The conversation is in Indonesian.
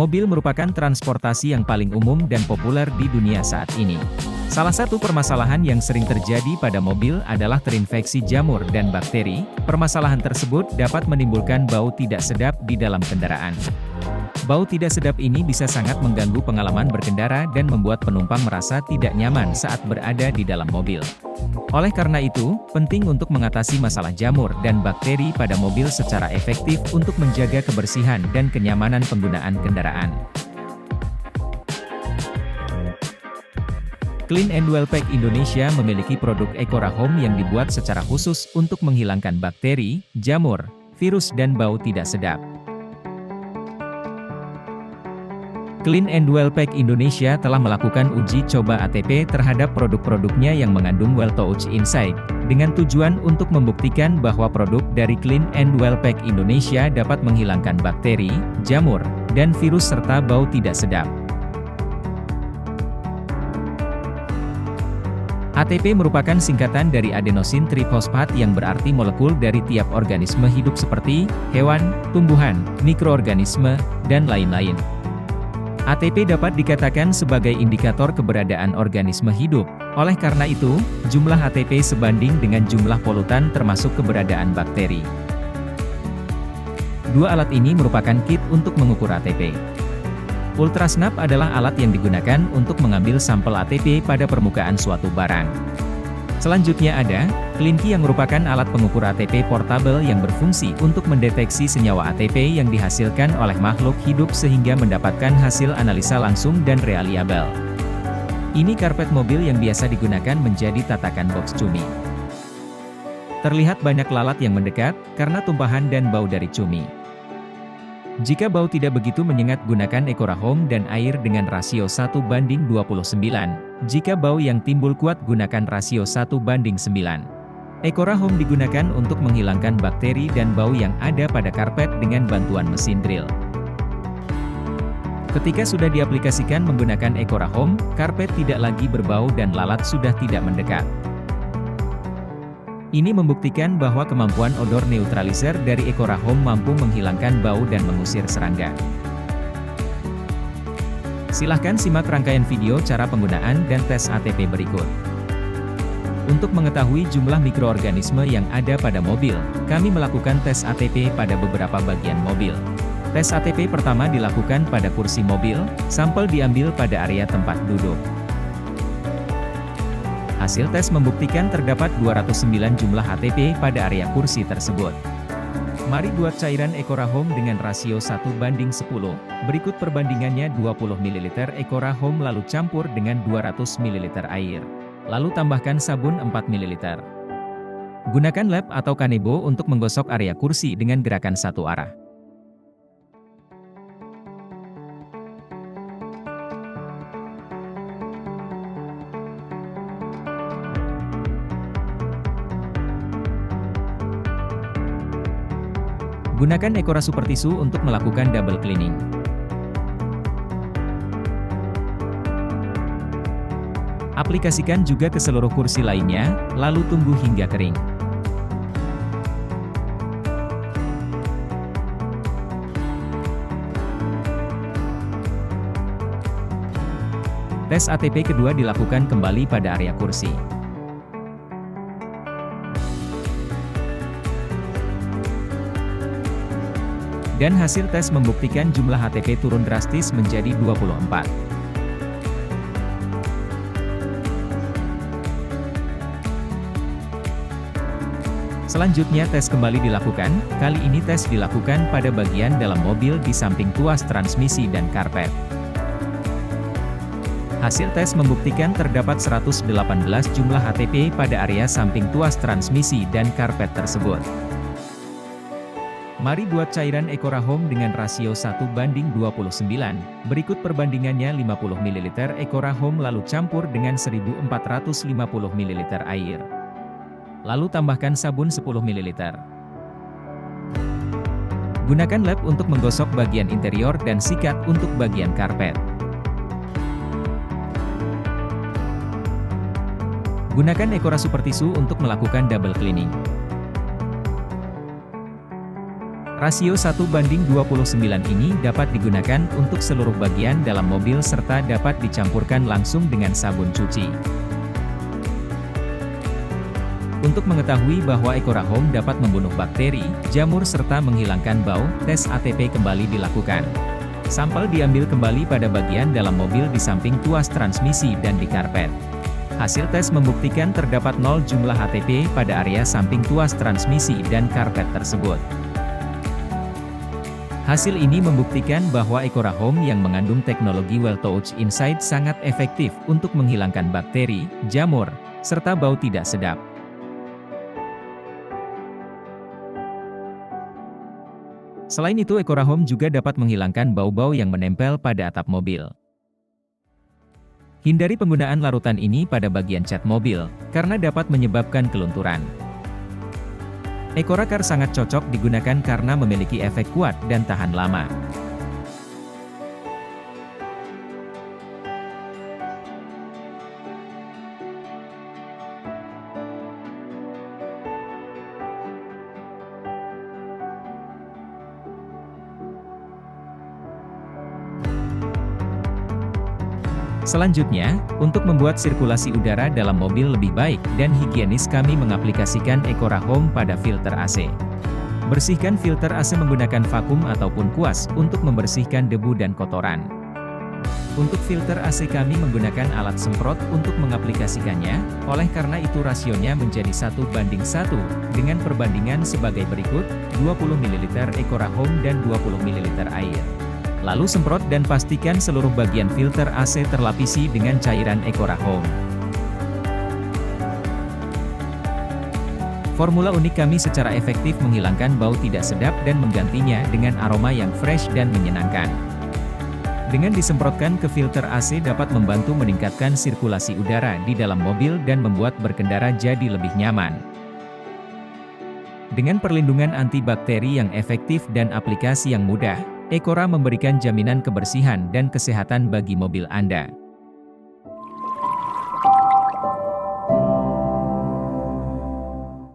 Mobil merupakan transportasi yang paling umum dan populer di dunia saat ini. Salah satu permasalahan yang sering terjadi pada mobil adalah terinfeksi jamur dan bakteri. Permasalahan tersebut dapat menimbulkan bau tidak sedap di dalam kendaraan. Bau tidak sedap ini bisa sangat mengganggu pengalaman berkendara dan membuat penumpang merasa tidak nyaman saat berada di dalam mobil. Oleh karena itu, penting untuk mengatasi masalah jamur dan bakteri pada mobil secara efektif untuk menjaga kebersihan dan kenyamanan penggunaan kendaraan. Clean and Well Pack Indonesia memiliki produk Ecora Home yang dibuat secara khusus untuk menghilangkan bakteri, jamur, virus dan bau tidak sedap. Clean and Well Pack Indonesia telah melakukan uji coba ATP terhadap produk-produknya yang mengandung Well Touch Inside, dengan tujuan untuk membuktikan bahwa produk dari Clean and Well Pack Indonesia dapat menghilangkan bakteri, jamur, dan virus serta bau tidak sedap. ATP merupakan singkatan dari adenosin trifosfat yang berarti molekul dari tiap organisme hidup seperti hewan, tumbuhan, mikroorganisme, dan lain-lain. ATP dapat dikatakan sebagai indikator keberadaan organisme hidup. Oleh karena itu, jumlah ATP sebanding dengan jumlah polutan termasuk keberadaan bakteri. Dua alat ini merupakan kit untuk mengukur ATP. Ultrasnap adalah alat yang digunakan untuk mengambil sampel ATP pada permukaan suatu barang. Selanjutnya ada Cleanky yang merupakan alat pengukur ATP portable yang berfungsi untuk mendeteksi senyawa ATP yang dihasilkan oleh makhluk hidup sehingga mendapatkan hasil analisa langsung dan reliable. Ini karpet mobil yang biasa digunakan menjadi tatakan box cumi. Terlihat banyak lalat yang mendekat karena tumpahan dan bau dari cumi. Jika bau tidak begitu menyengat, gunakan Ecora Home dan air dengan rasio 1:29. Jika bau yang timbul kuat, gunakan rasio 1:9. Ecora Home digunakan untuk menghilangkan bakteri dan bau yang ada pada karpet dengan bantuan mesin drill. Ketika sudah diaplikasikan menggunakan Ecora Home, karpet tidak lagi berbau dan lalat sudah tidak mendekat. Ini membuktikan bahwa kemampuan odor neutralizer dari Ecora Home mampu menghilangkan bau dan mengusir serangga. Silahkan simak rangkaian video cara penggunaan dan tes ATP berikut. Untuk mengetahui jumlah mikroorganisme yang ada pada mobil, kami melakukan tes ATP pada beberapa bagian mobil. Tes ATP pertama dilakukan pada kursi mobil, sampel diambil pada area tempat duduk. Hasil tes membuktikan terdapat 209 jumlah ATP pada area kursi tersebut. Mari buat cairan Ecora Home dengan rasio 1:10. Berikut perbandingannya: 20 ml Ecora Home lalu campur dengan 200 ml air. Lalu tambahkan sabun 4 ml. Gunakan lap atau kanebo untuk menggosok area kursi dengan gerakan satu arah. Gunakan Ecora Super Tissue untuk melakukan double cleaning. Aplikasikan juga ke seluruh kursi lainnya, lalu tunggu hingga kering. Tes ATP kedua dilakukan kembali pada area kursi. Dan hasil tes membuktikan jumlah ATP turun drastis menjadi 24. Selanjutnya tes kembali dilakukan, kali ini tes dilakukan pada bagian dalam mobil di samping tuas transmisi dan karpet. Hasil tes membuktikan terdapat 118 jumlah ATP pada area samping tuas transmisi dan karpet tersebut. Mari buat cairan Ecora Home dengan rasio 1:29. Berikut perbandingannya: 50 ml Ecora Home lalu campur dengan 1450 ml air. Lalu tambahkan sabun 10 ml. Gunakan lap untuk menggosok bagian interior dan sikat untuk bagian karpet. Gunakan Ecora Super Tissue untuk melakukan double cleaning. Rasio 1:29 ini dapat digunakan untuk seluruh bagian dalam mobil serta dapat dicampurkan langsung dengan sabun cuci. Untuk mengetahui bahwa Ecora Home dapat membunuh bakteri, jamur serta menghilangkan bau, tes ATP kembali dilakukan. Sampel diambil kembali pada bagian dalam mobil di samping tuas transmisi dan di karpet. Hasil tes membuktikan terdapat 0 jumlah ATP pada area samping tuas transmisi dan karpet tersebut. Hasil ini membuktikan bahwa Ecora Home yang mengandung teknologi Well Touch Inside sangat efektif untuk menghilangkan bakteri, jamur, serta bau tidak sedap. Selain itu, Ecora Home juga dapat menghilangkan bau-bau yang menempel pada atap mobil. Hindari penggunaan larutan ini pada bagian cat mobil, karena dapat menyebabkan kelunturan. Ecora Car sangat cocok digunakan karena memiliki efek kuat dan tahan lama. Selanjutnya, untuk membuat sirkulasi udara dalam mobil lebih baik dan higienis, kami mengaplikasikan Ecora Home pada filter AC. Bersihkan filter AC menggunakan vakum ataupun kuas untuk membersihkan debu dan kotoran. Untuk filter AC kami menggunakan alat semprot untuk mengaplikasikannya, oleh karena itu rasionya menjadi 1:1 dengan perbandingan sebagai berikut, 20 ml Ecora Home dan 20 ml air. Lalu semprot dan pastikan seluruh bagian filter AC terlapisi dengan cairan Ecora Home. Formula unik kami secara efektif menghilangkan bau tidak sedap dan menggantinya dengan aroma yang fresh dan menyenangkan. Dengan disemprotkan ke filter AC dapat membantu meningkatkan sirkulasi udara di dalam mobil dan membuat berkendara jadi lebih nyaman. Dengan perlindungan antibakteri yang efektif dan aplikasi yang mudah, Ecora memberikan jaminan kebersihan dan kesehatan bagi mobil Anda.